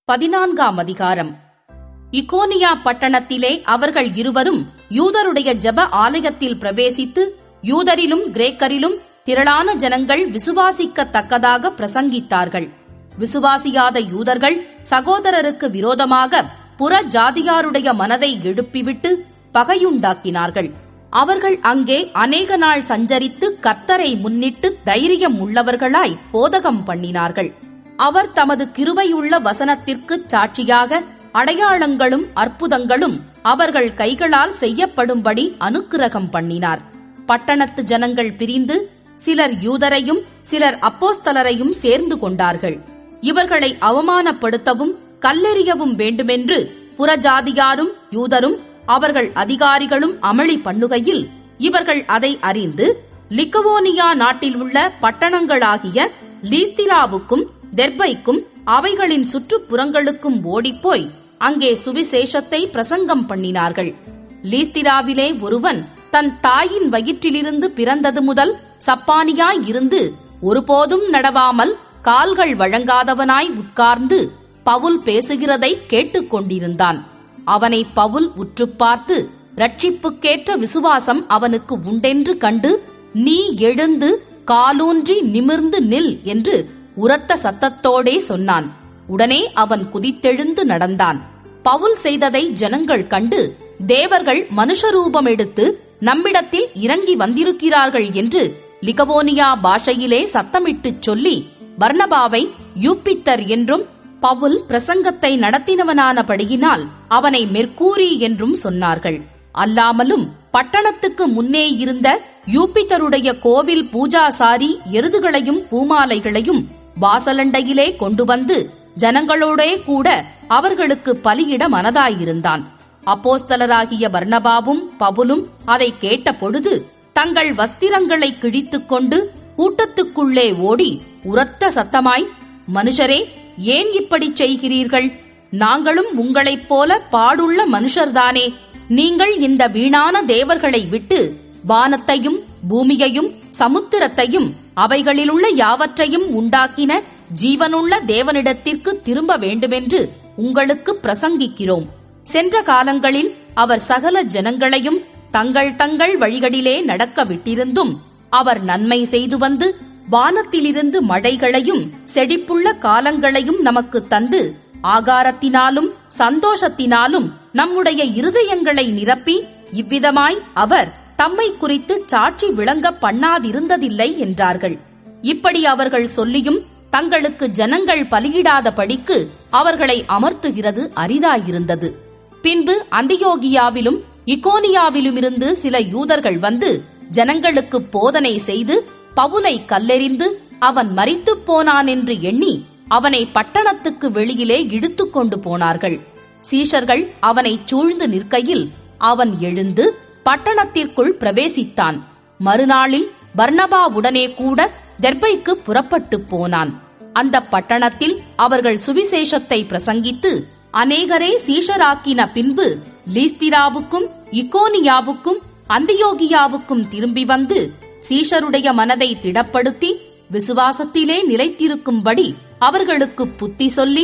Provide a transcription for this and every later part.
14ஆம் அதிகாரம். இக்கோனியா பட்டணத்திலே அவர்கள் இருவரும் யூதருடைய ஜெப ஆலயத்தில் பிரவேசித்து, யூதரிலும் கிரேக்கரிலும் திரளான ஜனங்கள் விசுவாசிக்கத்தக்கதாக பிரசங்கித்தார்கள். விசுவாசியாத யூதர்கள் சகோதரருக்கு விரோதமாக புற ஜாதியாருடைய மனதை எழுப்பிவிட்டு பகையுண்டாக்கினார்கள். அவர்கள் அங்கே அநேக நாள் சஞ்சரித்து கர்த்தரை முன்னிட்டு தைரியம் உள்ளவர்களாய் போதகம் பண்ணினார்கள். அவர் தமது கிருபையுள்ள வசனத்திற்குச் சாட்சியாக அடையாளங்களும் அற்புதங்களும் அவர்கள் கைகளால் செய்யப்படும்படி அனுக்கிரகம் பண்ணினார். பட்டணத்து ஜனங்கள் பிரிந்து சிலர் யூதரையும் சிலர் அப்போஸ்தலரையும் சேர்ந்து கொண்டார்கள். இவர்களை அவமானப்படுத்தவும் கல்லெறியவும் வேண்டுமென்று புறஜாதியாரும் யூதரும் அவர்கள் அதிகாரிகளும் அமளி பண்ணுகையில், இவர்கள் அதை அறிந்து லிக்கவோனியா நாட்டில் உள்ள பட்டணங்களாகிய லீஸ்திராவுக்கும் தெர்பைக்கும் அவைகளின் சுற்றுப்புறங்களுக்கும் ஓடிப்போய் அங்கே சுவிசேஷத்தை பிரசங்கம் பண்ணினார்கள். லீஸ்திராவிலே ஒருவன் தன் தாயின் வயிற்றிலிருந்து பிறந்தது முதல் சப்பானியாய் இருந்து ஒருபோதும் நடவாமல் கால்கள் வழங்காதவனாய் உட்கார்ந்து பவுல் பேசுகிறதை கேட்டுக்கொண்டிருந்தான். அவனை பவுல் உற்று பார்த்து, ரட்சிப்புக்கேற்ற விசுவாசம் அவனுக்கு உண்டென்று கண்டு, நீ எழுந்து காலூன்றி நிமிர்ந்து நில் என்று உரத்த சத்தத்தோடே சொன்னான். உடனே அவன் குதித்தெழுந்து நடந்தான். பவுல் செய்ததை ஜனங்கள் கண்டு, தேவர்கள் மனுஷரூபம் எடுத்து நம்மிடத்தில் இறங்கி வந்திருக்கிறார்கள் என்று லிகவோனியா பாஷையிலே சத்தமிட்டுச் சொல்லி பர்னபாவை யூப்பித்தர் என்றும், பவுல் பிரசங்கத்தை நடத்தினவனானபடியினால் அவனை மெர்க்கூரி என்றும் சொன்னார்கள். அல்லாமலும் பட்டணத்துக்கு முன்னே இருந்த யூப்பித்தருடைய கோவில் பூஜாசாரி எருதுகளையும் பூமாலைகளையும் வாசலண்டையிலே கொண்டு வந்து ஜனங்களோடே கூட அவர்களுக்கு பலியிட மனதாயிருந்தான். அப்போஸ்தலராகிய பர்னபாவும் பவுலும் அதை கேட்ட பொழுது தங்கள் வஸ்திரங்களை கிழித்துக் கொண்டு கூட்டத்துக்குள்ளே ஓடி உரத்த சத்தமாய், மனுஷரே, ஏன் இப்படி செய்கிறீர்கள்? நாங்களும் உங்களைப் போல பாடுள்ள மனுஷர்தானே. நீங்கள் இந்த வீணான தேவர்களை விட்டு வானத்தையும் பூமியையும் சமுத்திரத்தையும் அவைகளிலுள்ள யாவற்றையும் உண்டாக்கின ஜீவனுள்ள தேவனிடத்திற்கு திரும்ப வேண்டுமென்று உங்களுக்கு பிரசங்கிக்கிறோம். சென்ற காலங்களில் அவர் சகல ஜனங்களையும் தங்கள் தங்கள் வழிகளிலே நடக்க விட்டிருந்தும், அவர் நன்மை செய்து வந்து வானத்திலிருந்து மழைகளையும் செழிப்புள்ள காலங்களையும் நமக்கு தந்து ஆகாரத்தினாலும் சந்தோஷத்தினாலும் நம்முடைய இருதயங்களை நிரப்பி, இவ்விதமாய் அவர் தம்மை குறித்து சாட்சி விளங்க பண்ணாதிருந்ததில்லை என்றார்கள். இப்படி அவர்கள் சொல்லியும் தங்களுக்கு ஜனங்கள் பலியிடாதபடிக்கு அவர்களை அமர்த்துகிறது அரிதாயிருந்தது. பின்பு அந்தியோகியாவிலும் இக்கோனியாவிலுமிருந்து சில யூதர்கள் வந்து ஜனங்களுக்கு போதனை செய்து பவுலை கல்லெறிந்து அவன் மரித்துப் போனான் என்று எண்ணி அவனை பட்டணத்துக்கு வெளியிலே இழுத்துக் கொண்டு போனார்கள். சீஷர்கள் அவனை சூழ்ந்து நிற்கையில் அவன் எழுந்து பட்டணத்திற்குள் பிரவேசித்தான். மறுநாளில் பர்னபாவுடனே கூட தெர்பைக்கு புறப்பட்டு போனான். அந்த பட்டணத்தில் அவர்கள் சுவிசேஷத்தை பிரசங்கித்து அநேகரே சீஷராக்கின பின்பு லீஸ்திராவுக்கும் இக்கோனியாவுக்கும் அந்தியோகியாவுக்கும் திரும்பி வந்து சீஷருடைய மனதை திடப்படுத்தி விசுவாசத்திலே நிலைத்திருக்கும்படி அவர்களுக்கு புத்தி சொல்லி,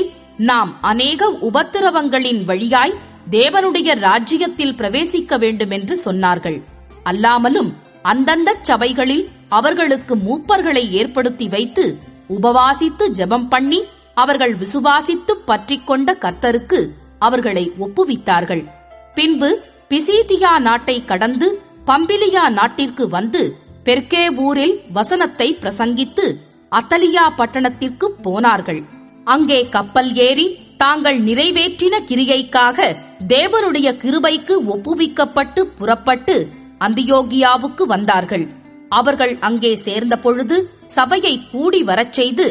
நாம் அநேக உபத்திரவங்களின் வழியாய் தேவனுடைய ராஜ்யத்தில் பிரவேசிக்க வேண்டுமென்று சொன்னார்கள். அல்லாமலும் அந்தந்த சபைகளில் அவர்களுக்கு மூப்பர்களை ஏற்படுத்தி வைத்து உபவாசித்து ஜெபம் பண்ணி அவர்கள் விசுவாசித்து பற்றிக்கொண்ட கர்த்தருக்கு அவர்களை ஒப்புவித்தார்கள். பின்பு பிசீதியா நாட்டை கடந்து பம்பிலியா நாட்டிற்கு வந்து பெர்கே ஊரில் வசனத்தை பிரசங்கித்து அத்தலியா பட்டணத்திற்கு போனார்கள். அங்கே கப்பல் ஏறி தாங்கள் நிறைவேற்றின கிரியைக்காக தேவனுடைய கிருபைக்கு ஒப்புவிக்கப்பட்டு புறப்பட்டு அந்தியோகியாவுக்கு வந்தார்கள். அவர்கள் அங்கே சேர்ந்த பொழுது சபையை கூடி வரச் செய்து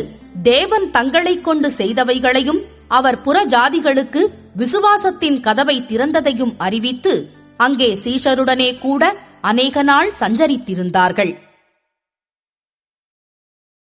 தேவன் தங்களைக் கொண்டு செய்தவைகளையும் அவர் புற ஜாதிகளுக்கு விசுவாசத்தின் கதவை திறந்ததையும் அறிவித்து அங்கே சீஷருடனே கூட அநேக நாள் சஞ்சரித்திருந்தார்கள்.